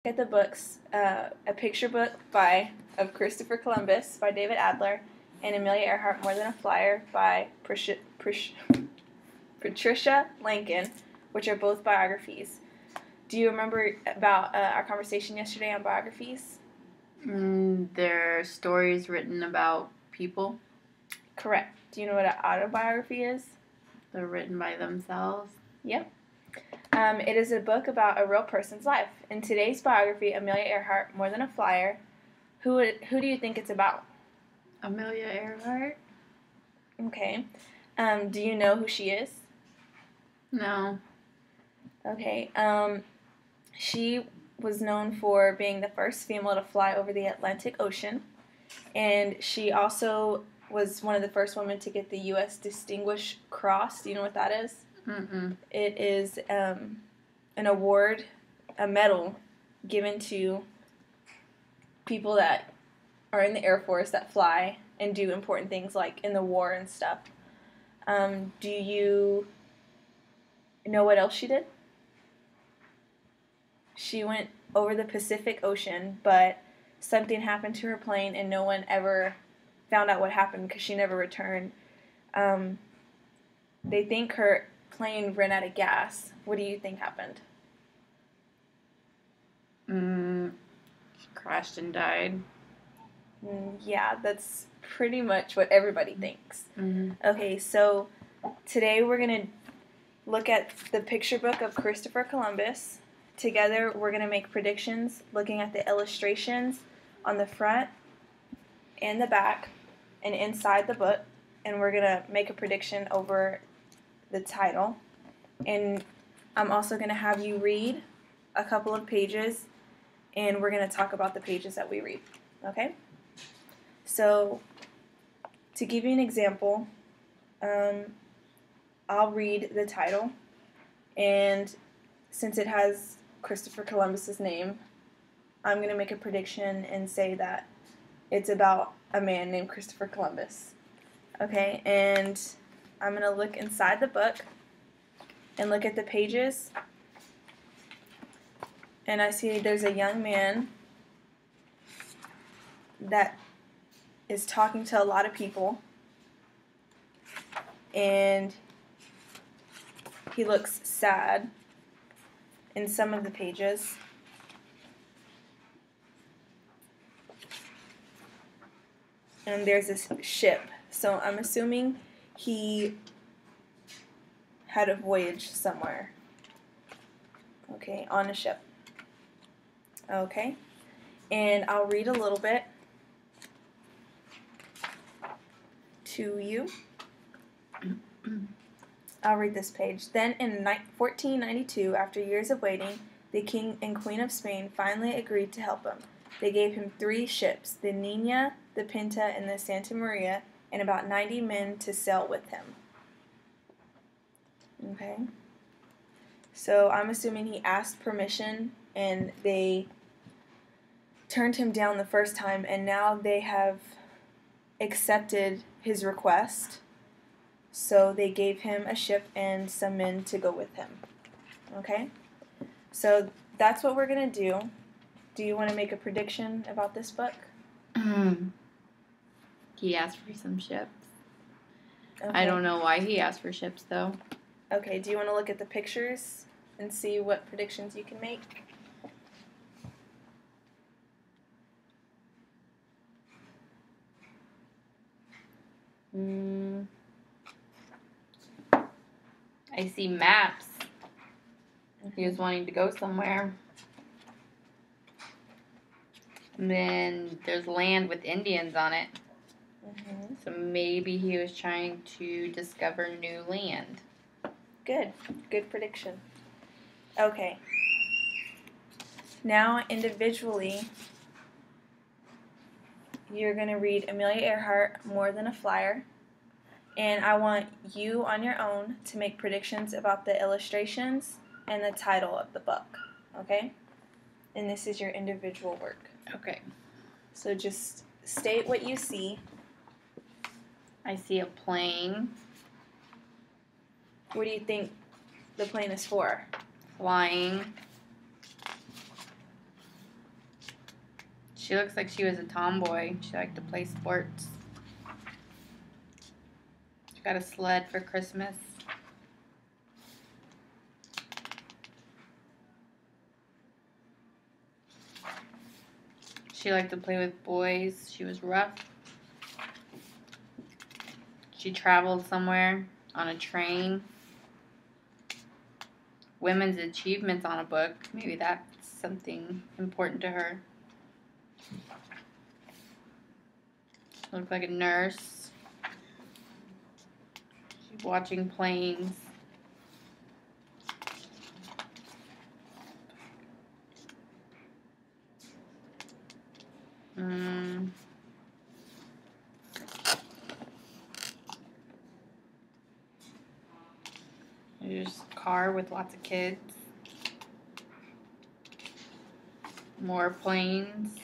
At the books, a picture book of Christopher Columbus by David Adler, and Amelia Earhart, More Than a Flyer by Patricia Lankin, which are both biographies. Do you remember about our conversation yesterday on biographies? They're stories written about people. Correct. Do you know what an autobiography is? They're written by themselves. Yep. It is a book about a real person's life. In today's biography, Amelia Earhart, More Than a Flyer, who do you think it's about? Amelia Earhart? Okay. Do you know who she is? No. Okay. She was known for being the first female to fly over the Atlantic Ocean, and she also was one of the first women to get the U.S. Distinguished Cross. Do you know what that is? Mm-mm. It is an award, a medal given to people that are in the Air Force that fly and do important things like in the war and stuff. Do you know what else she did? She went over the Pacific Ocean, but something happened to her plane and no one ever found out what happened because she never returned. They think her plane ran out of gas. What do you think happened? She crashed and died. Yeah, that's pretty much what everybody thinks. Mm-hmm. Okay, so today we're going to look at the picture book of Christopher Columbus. Together we're going to make predictions looking at the illustrations on the front and the back and inside the book, and we're going to make a prediction over the title. And I'm also going to have you read a couple of pages, and we're going to talk about the pages that we read. Okay? So, to give you an example, I'll read the title, and since it has Christopher Columbus's name, I'm going to make a prediction and say that it's about a man named Christopher Columbus. Okay, and I'm going to look inside the book and look at the pages, and I see there's a young man that is talking to a lot of people, and he looks sad in some of the pages. And there's this ship, so I'm assuming he had a voyage somewhere. Okay, on a ship. Okay, and I'll read a little bit to you. I'll read this page. Then in 1492, after years of waiting, the King and Queen of Spain finally agreed to help him. They gave him 3 ships, the Nina, the Pinta, and the Santa Maria, and about 90 men to sail with him. Okay. So I'm assuming he asked permission, and they turned him down the first time, and now they have accepted his request. So they gave him a ship and some men to go with him. Okay? So that's what we're going to do. Do you want to make a prediction about this book? He asked for some ships. Okay. I don't know why he asked for ships, though. Okay, do you want to look at the pictures and see what predictions you can make? I see maps. He was wanting to go somewhere. And then there's land with Indians on it. Mm-hmm. So maybe he was trying to discover new land. Good prediction. Okay. Now, individually, you're going to read Amelia Earhart, More Than a Flyer. And I want you on your own to make predictions about the illustrations and the title of the book. Okay? And this is your individual work. Okay. So just state what you see. I see a plane. What do you think the plane is for? Flying. She looks like she was a tomboy. She liked to play sports. She got a sled for Christmas. She liked to play with boys. She was rough. She traveled somewhere on a train. Women's achievements on a book. Maybe that's something important to her. She looked like a nurse. She's watching planes. There's a car with lots of kids. More planes.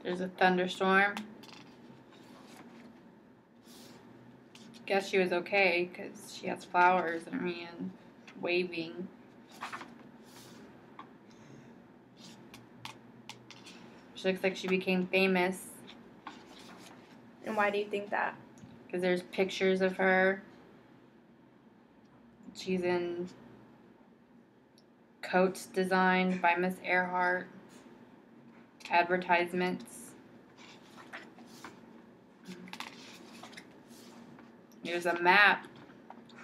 There's a thunderstorm. Guess she was okay because she has flowers in her hand, waving. She looks like she became famous. And why do you think that? Because there's pictures of her. She's in coats designed by Miss Earhart. Advertisements. There's a map.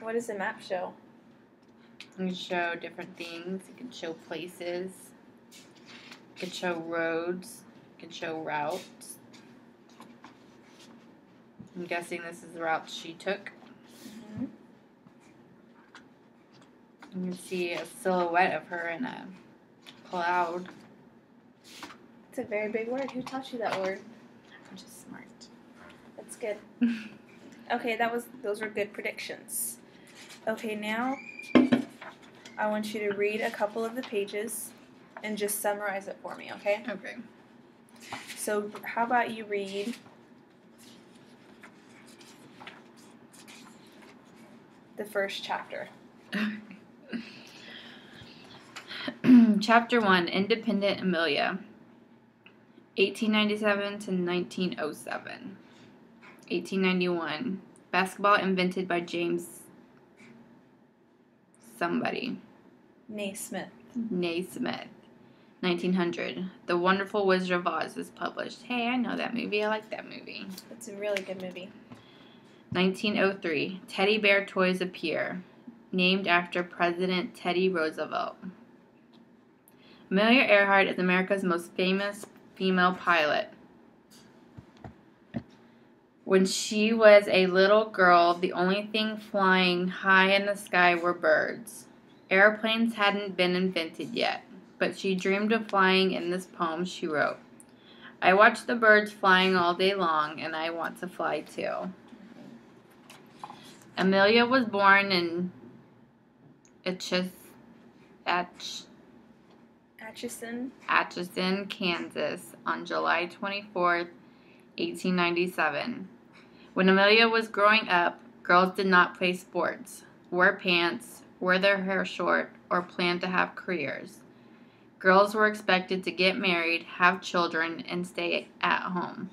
What does the map show? It can show different things. It can show places. It can show roads. It can show routes. I'm guessing this is the route she took. Mm-hmm. You can see a silhouette of her in a cloud. It's a very big word. Who taught you that word? I'm just smart. That's good. Okay, those were good predictions. Okay, now I want you to read a couple of the pages and just summarize it for me, okay? Okay. So how about you read the first chapter. Chapter 1, Independent Amelia, 1897 to 1907. 1891, basketball invented by James somebody. Naismith. 1900, The Wonderful Wizard of Oz is published. Hey, I know that movie. I like that movie. It's a really good movie. 1903, Teddy Bear Toys appear, named after President Teddy Roosevelt. Amelia Earhart is America's most famous female pilot. When she was a little girl, the only thing flying high in the sky were birds. Airplanes hadn't been invented yet, but she dreamed of flying in this poem she wrote. I watch the birds flying all day long, and I want to fly too. Amelia was born in Atchison, Kansas, on July 24th, 1897. When Amelia was growing up, girls did not play sports, wear pants, wear their hair short, or plan to have careers. Girls were expected to get married, have children, and stay at home.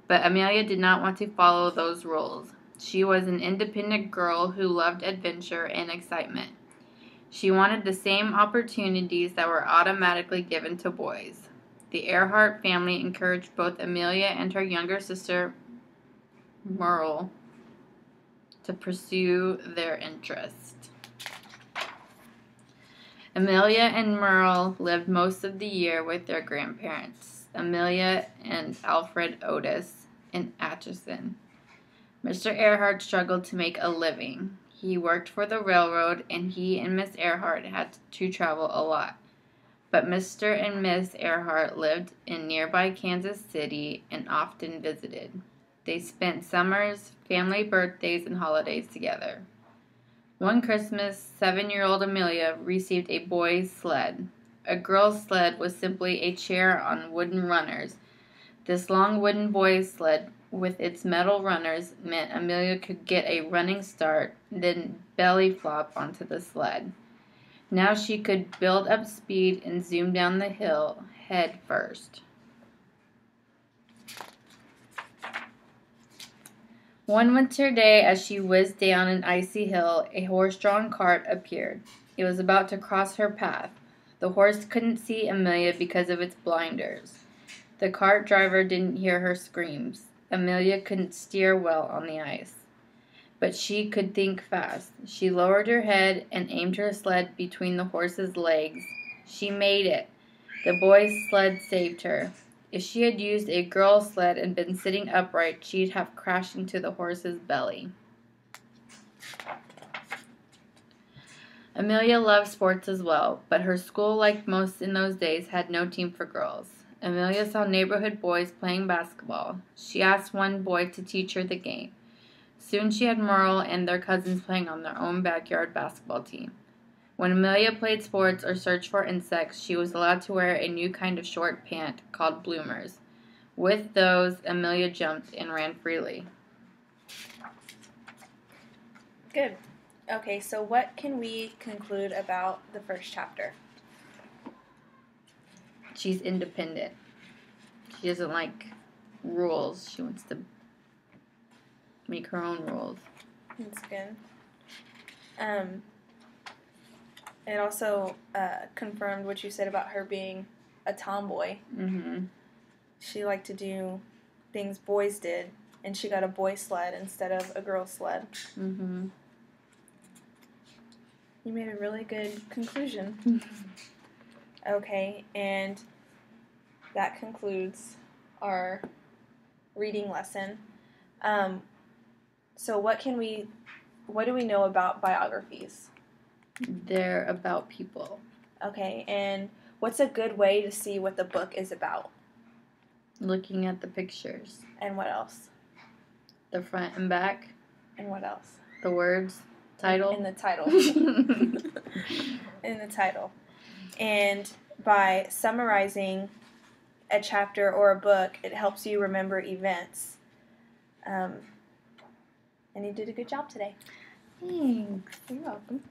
But Amelia did not want to follow those rules. She was an independent girl who loved adventure and excitement. She wanted the same opportunities that were automatically given to boys. The Earhart family encouraged both Amelia and her younger sister, Merle, to pursue their interest. Amelia and Merle lived most of the year with their grandparents, Amelia and Alfred Otis, in Atchison. Mr. Earhart struggled to make a living. He worked for the railroad, and he and Miss Earhart had to travel a lot. But Mr. and Miss Earhart lived in nearby Kansas City and often visited. They spent summers, family birthdays, and holidays together. One Christmas, 7-year-old Amelia received a boy's sled. A girl's sled was simply a chair on wooden runners. This long wooden boy's sled with its metal runners meant Amelia could get a running start, then belly flop onto the sled. Now she could build up speed and zoom down the hill head first. One winter day, as she whizzed down an icy hill, a horse-drawn cart appeared. It was about to cross her path. The horse couldn't see Amelia because of its blinders. The cart driver didn't hear her screams. Amelia couldn't steer well on the ice. But she could think fast. She lowered her head and aimed her sled between the horse's legs. She made it. The boy's sled saved her. If she had used a girl's sled and been sitting upright, she'd have crashed into the horse's belly. Amelia loved sports as well, but her school, like most in those days, had no team for girls. Amelia saw neighborhood boys playing basketball. She asked one boy to teach her the game. Soon she had Merle and their cousins playing on their own backyard basketball team. When Amelia played sports or searched for insects, she was allowed to wear a new kind of short pant called bloomers. With those, Amelia jumped and ran freely. Good. Okay, so what can we conclude about the first chapter? She's independent. She doesn't like rules. She wants to make her own rules. That's good. It also confirmed what you said about her being a tomboy. Mm-hmm. She liked to do things boys did, and she got a boy sled instead of a girl sled. Mm-hmm. You made a really good conclusion. Okay, and that concludes our reading lesson. So what do we know about biographies? They're about people. Okay, and what's a good way to see what the book is about? Looking at the pictures. And what else? The front and back. And what else? The words. Title. In the title. In the title. And by summarizing a chapter or a book, it helps you remember events. And you did a good job today. Thanks. You're welcome.